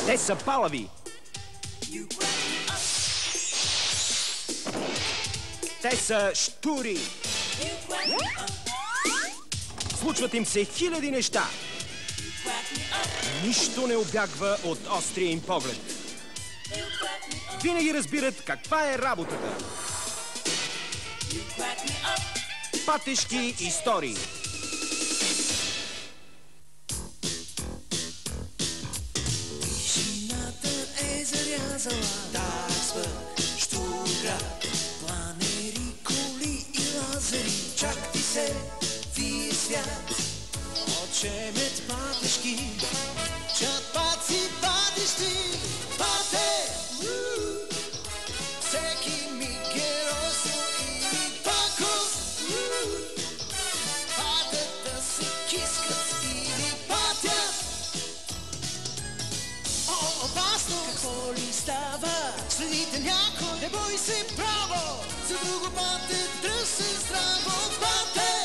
Те са палави. Те са щури. Случват им се хиляди неща. Нищо не убягва от острия им поглед. Винаги разбират каква е работата. Патешки истории. Тишината е зарязала таксва, Штутград, планери, коли и лазери. Чак ти се вие свят от шемет патешки, чапаци падещи. Пате! Всеки миг геройство или пакост. Падат да се кискат или патят. О, опасно! Какво ли става? Следите някой, не бой се право. За друго пате, дръж се здраво. Пате!